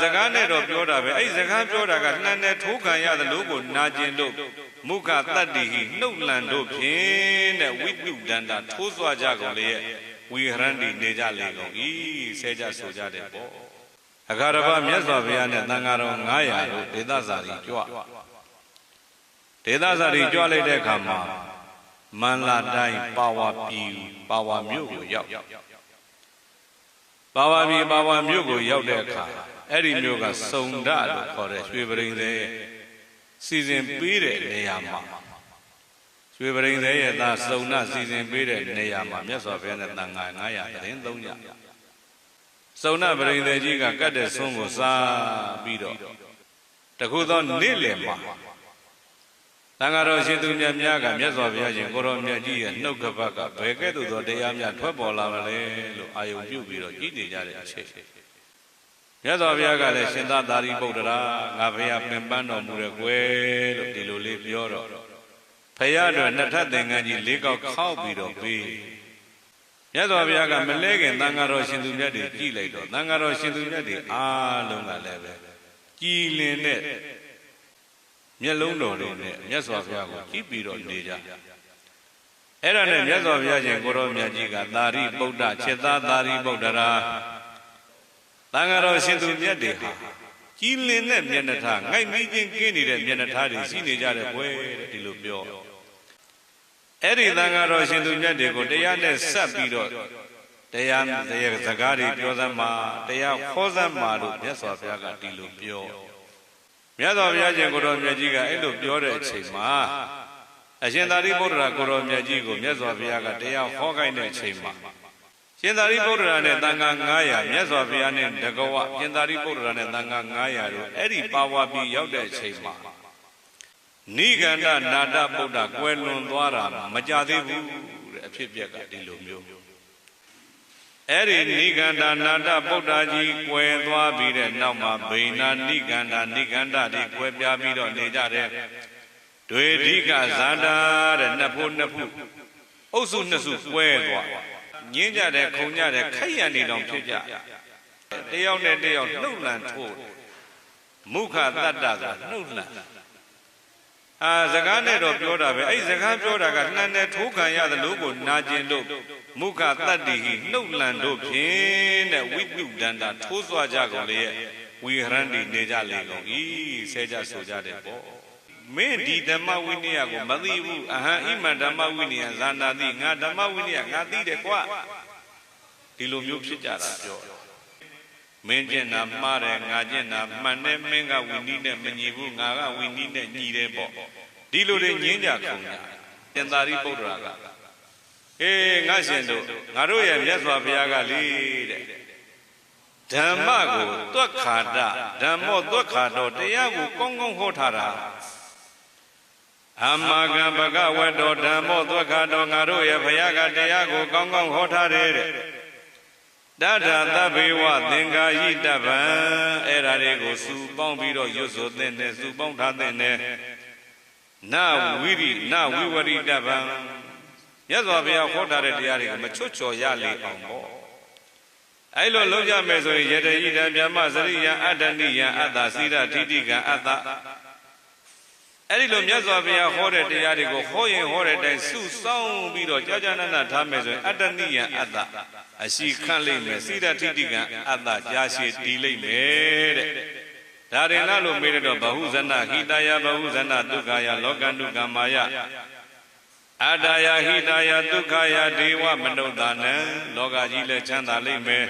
စကားနဲ့တော့ပြောတာပဲအဲ့စကားပြောတာကနှံနဲ့ထိုးခံရသလိုကိုနာကျင်လို့မုခတတ္တိဟိနှုတ်လန်တို့ဖြင့်တဲ့ဝိပုဒ္ဒန္တာထိုးစွာကြကုန်လေဝိဟရန္တိနေကြလေကုန်ဤဆဲကြဆိုကြတဲ့ပေါ့အခါတစ်ပါးမြတ်စွာဘုရားနဲ့သံဃာတော်900တို့ဒေသစာရီကြွဒေသစာရီကြွလိုက်တဲ့အခါမှာမန္လာတိုင်းပါဝါပြည်ပါဝါမြို့ကိုရောက်ပါဝါပြည်ပါဝါမြို့ကိုရောက်တဲ့အခါအဲ့ဒီမြို့ကစုံဒလို့ခေါ်တဲ့ရွှေပရိန်သေးစီစဉ်ပေးတဲ့နေရာမှာရွှေပရိန်သေးရဲ့သားစုံဒစီစဉ်ပေးတဲ့နေရာမှာမြတ်စွာဘုရားနဲ့သံဃာ900သတင်း3ညစုံဒပရိန်သေးကြီးကကတ်တဲ့ဆွန်းကိုစားပြီးတော့တခုသောနေ့လယ်မှာသံဃာတော်ရှင်သူမြတ်များကမြတ်စွာဘုရားရှင်ကိုရောမြတ်ကြီးရဲ့နှုတ်ကပတ်ကဘယ်ကဲ့သို့သောတရားများထွက်ပေါ်လာမလဲလို့အာယုံပြုပြီးတော့ကြည်နေကြတဲ့အချိန်မြတ်စွာဘုရားကလည်းရှင်သာသာရိပုတ္တရာငါဘုရားပင်ပန်းတော်မူရကွယ်လို့ဒီလိုလေးပြောတော့ဘုရားတော်နှစ်ထပ်သင်္ကန်းကြီး၄ကောက်ခောက်ပြီးတော့ပြီးမြတ်စွာဘုရားကမလဲခင်သံဃာတော်ရှင်သူမြတ်တွေကြည်လိုက်တော့သံဃာတော်ရှင်သူမြတ်တွေအားလုံးကလည်းပဲကြည်လင်တဲ့မျက်လုံးတော်တွေနဲ့မြတ်စွာဘုရားကိုကြည်ပြီးတော့နေကြအဲ့ဒါနဲ့မြတ်စွာဘုရားရှင်ကိုရောမြတ်ကြီးကသာရိပုတ္တခြေသားသာရိပုတ္တရာသံဃာတော်ရှင်သူမြတ်တွေဟာကြည်လင်တဲ့မျက်နှာထားငိုက်မိချင်းကင်းနေတဲ့မျက်နှာထားတွေရှိနေကြတဲ့ဘွယ်တဲ့ဒီလိုပြောအဲ့ဒီသံဃာတော်ရှင်သူမြတ်တွေကိုတရားနဲ့ဆက်ပြီးတော့တရားစကားတွေပြောစမ်းမှာတရားခေါ်စမ်းမှာလို့မြတ်စွာဘုရားကဒီလိုပြောမြတ်စွာဘုရားရှင်ကိုရောမြတ်ကြီးကအဲ့လိုပြောတဲ့အချိန်မှာအရှင်သာရိပုတ္တရာကိုရောမြတ်ကြီးကိုမြတ်စွာဘုရားကတရားဟောခိုင်းတဲ့အချိန်မှာရှင်သာရိပုတ္တရာနဲ့သံဃာ900မြတ်စွာဘုရားနဲ့တကဝရှင်သာရိပုတ္တရာနဲ့သံဃာ900တို့အဲ့ဒီပါဝါပြည်ရောက်တဲ့အချိန်မှာနိဂန္ဓနာတဗုဒ္ဓကွယ်လွန်သွားတာမကြသေးဘူးတဲ့အဖြစ်ပြက်ကဒီလိုမျိုးအဲ့ဒီနိဂန္ဓနာတဗုဒ္ဓကြီးကွယ်သွားပြီးတဲ့နောက်မှာဗိနာနိဂန္ဓတွေကွယ်ပြားပြီးတော့နေကြတဲ့တွေဓိကဇာတာတဲ့နှစ်ဖို့အုပ်စုနှစ်စုကွဲသွားညင်းကြတဲ့ခုံကြတဲ့ခိုက်ရနေတောင်ဖြစ်ကြတယောက်နဲ့တယောက်နှုတ်လန်ထိုးမုခတတ္တကနှုတ်လန်စကားနဲ့တော့ပြောတာပဲအဲ့စကားပြောတာကနှံနဲ့ထိုးခံရသလိုကိုနာကျင်လို့မုခတတ္တိဟိနှုတ်လန်တို့ဖြင့်တဲ့ဝိပုဒ္ဒန္တာထိုးစွာကြကုန်လေဝိဟရန္တိနေကြလေကုန်ဤဆဲကြဆိုကြတဲ့ပေါ့မင်းဒီဓမ္မဝိနည်းကိုမသိဘူးအဟံဣမံဓမ္မဝိနည်းဇာနာတိငါဓမ္မဝိနည်းငါသိတယ်ကွာဒီလိုမျိုးဖြစ်ကြတာပြောမင်းကျင့်တာမှားတယ်ငါကျင့်တာမှန်တယ်မင်းကဝိနည်းနဲ့မညီဘူးငါကဝိနည်းနဲ့ညီတယ်ပေါ့ဒီလိုတွေငင်းကြခုံကြရှင်သာရိပုတ္တရာကငါရှင်တို့ငါတို့ရဲ့မြတ်စွာဘုရားကလေတဲ့ဓမ္မကိုသွက်ခါတဓမ္မောသွက်ခါတော်တရားကိုကောင်းကောင်းဟောထားတာအမဂံဘဂဝတ္တောဓမ္မောသွက်ခါတော်ငါတို့ရဲ့ဘုရားကတရားကိုကောင်းကောင်းဟောထားတယ်တဲ့တထာသဗ္ဗေဝသင်္ကာယိတဗံအဲ့ဒါတွေကိုစုပေါင်းပြီးတော့ရွတ်ဆိုသင့်တယ်စုပေါင်းထားသင့်တယ်နဝိရိနဝိဝရိတဗံမြတ်စွာဘုရားဟောထားတဲ့တရားတွေကိုမချွတ်ချော်ရလေအောင်ပေါ့အဲ့လိုလုပ်ကြမယ်ဆိုရင်ယတဟိတံဗျမစရိယအတ္တနိယအတ္တစိရထိတိကံအတ္တအဲ့ဒီလိုမြတ်စွာဘုရားဟောတဲ့တရားတွေကိုဟောရင်ဟောတဲ့အတိုင်းစုဆောင်းပြီးတော့ကြာကြာနာနာထားမယ်ဆိုရင်အတ္တနိယအတ္တအရှိခန့်လိမ့်မယ်စိရထိတိကံအတ္တကြာရှည်တည်လိမ့်မယ်တဲ့ဒါရင်လားလို့မေးတော့ဘဟုဇနဟိတယဘဟုဇနဒုက္ခယလောကန္တုကမ္မာယအတ္တယဟိတယဒုက္ခယဒေဝမနုဿာနံလောကကြီးလည်းချမ်းသာလိမ့်မယ်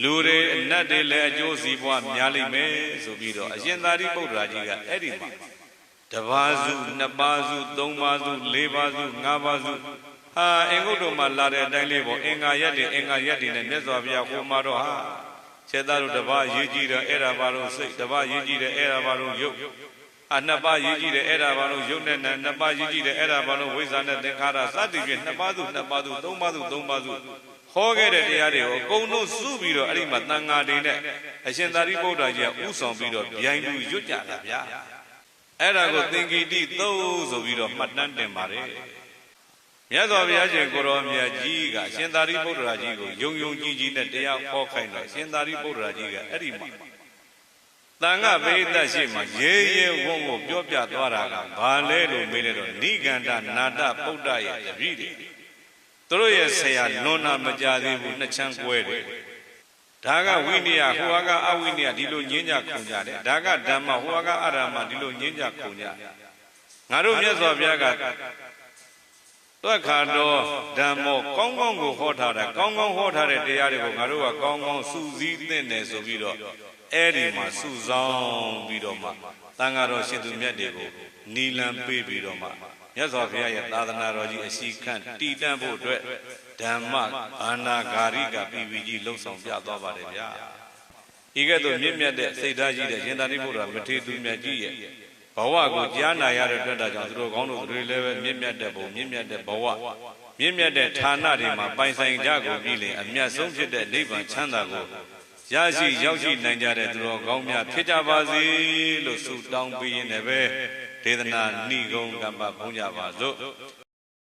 လူတွေအနတ်တွေလည်းအကျိုးစီးပွားများလိမ့်မယ်ဆိုပြီးတော့အရှင်သာရိပုတ္တရာကြီးကအဲ့ဒီမှာတပါးစုနှစ်ပါးစုသုံးပါးစုလေးပါးစုငါးပါးစုအင်္ဂုတ္တမှာလာတဲ့အတိုင်းလေးပေါ့အင်္ဂါရက်တွေနဲ့မြတ်စွာဘုရားဟောမှာတော့ခြေသားတို့တပါးရေးကြည့်တယ်အဲ့ဒါဘာလို့စိတ်တပါးရေးကြည့်တယ်အဲ့ဒါဘာလို့ရုပ်နှစ်ပါးရေးကြည့်တယ်အဲ့ဒါဘာလို့ရုပ်နဲ့နှစ်ပါးရေးကြည့်တယ်အဲ့ဒါဘာလို့ဝိဇ္ဇာနဲ့သင်္ခါရစသည်ဖြင့်နှစ်ပါးစုသုံးပါးစုဟောခဲ့တဲ့တရားတွေကိုအကုန်လုံးစုပြီးတော့အဲ့ဒီမှာသံဃာတွေနဲ့အရှင်သာရိပုတ္တရာကြီးကဥဆောင်ပြီးတော့ဗျိုင်းလူရွတ်ကြတာဗျာအဲ့ဒါကိုသင်္ကိတိသုဆိုပြီးတော့မှတ်တမ်းတင်ပါတယ် မြတ်စွာဘုရားရှင်ကိုရောမြတ်ကြီးကအရှင်သာရိပုတ္တရာကြီးကိုယုံယုံကြည်ကြည်နဲ့တရားဟောခိုင်းတော့အရှင်သာရိပုတ္တရာကြီးကအဲ့ဒီမှာတန်ခါပိဋကရှိမှရေရေဝုံကိုပြောပြသွားတာကဘာလဲလို့မေးလိုက်တော့နိဂန္ဓနာတပုဒ္ဒရဲ့တပည့်တွေသူတို့ရဲ့ဆရာလွန်နာမကြသေးဘူးနှစ်ချမ်းကွဲတယ်ဒါကဝိနည်းဟိုကအဝိနည်းဒီလိုညင်းကြခုန်ကြတယ်ဒါကဓမ္မဟိုကအရမဒီလိုညင်းကြခုန်ကြငါတို့မြတ်စွာဘုရားကတွက်ခါတော်ဓမ္မောကောင်းကောင်းကိုဟောထားတာကောင်းကောင်းဟောထားတဲ့တရားတွေကိုငါတို့ကကောင်းကောင်းစူးစီးသင့်တယ်ဆိုပြီးတော့အဲ့ဒီမှာစုဆောင်ပြီးတော့မှသံဃာတော်ရှင်သူမြတ်တွေကိုနီလံပေးပြီးတော့မှမြတ်စွာဘုရားရဲ့သာသနာတော်ကြီးအစီခန့်တည်တံ့ဖို့အတွက်ဓမ္မအာနာဂါရိကပြည်ပြည်ကြီးလှုပ်ဆောင်ပြသွားပါတယ်ဗျာဤကဲ့သို့မြင့်မြတ်တဲ့စိတ်ဓာတ်ကြီးတဲ့ရှင်သာရိပုတ္တရာမထေရသူမြတ်ကြီးရဲ့ဘဝကိုကြားနာရတဲ့အတွက်ကြောင့်သူတို့ကောင်းတို့တွေလည်းပဲမြင့်မြတ်တဲ့ဘုံမြင့်မြတ်တဲ့ဘဝမြင့်မြတ်တဲ့ဌာနတွေမှာပိုင်ဆိုင်ကြကုန်ပြီလေအမြတ်ဆုံးဖြစ်တဲ့နိဗ္ဗာန်ချမ်းသာကိုရရှိရောက်ရှိနိုင်ကြတဲ့သူတော်ကောင်းများဖြစ်ကြပါစေလို့ဆုတောင်းပေးရင်းနဲ့ပဲဒေသနာဏိဂုံကမ္ဘာဘုန်းကြပါစို့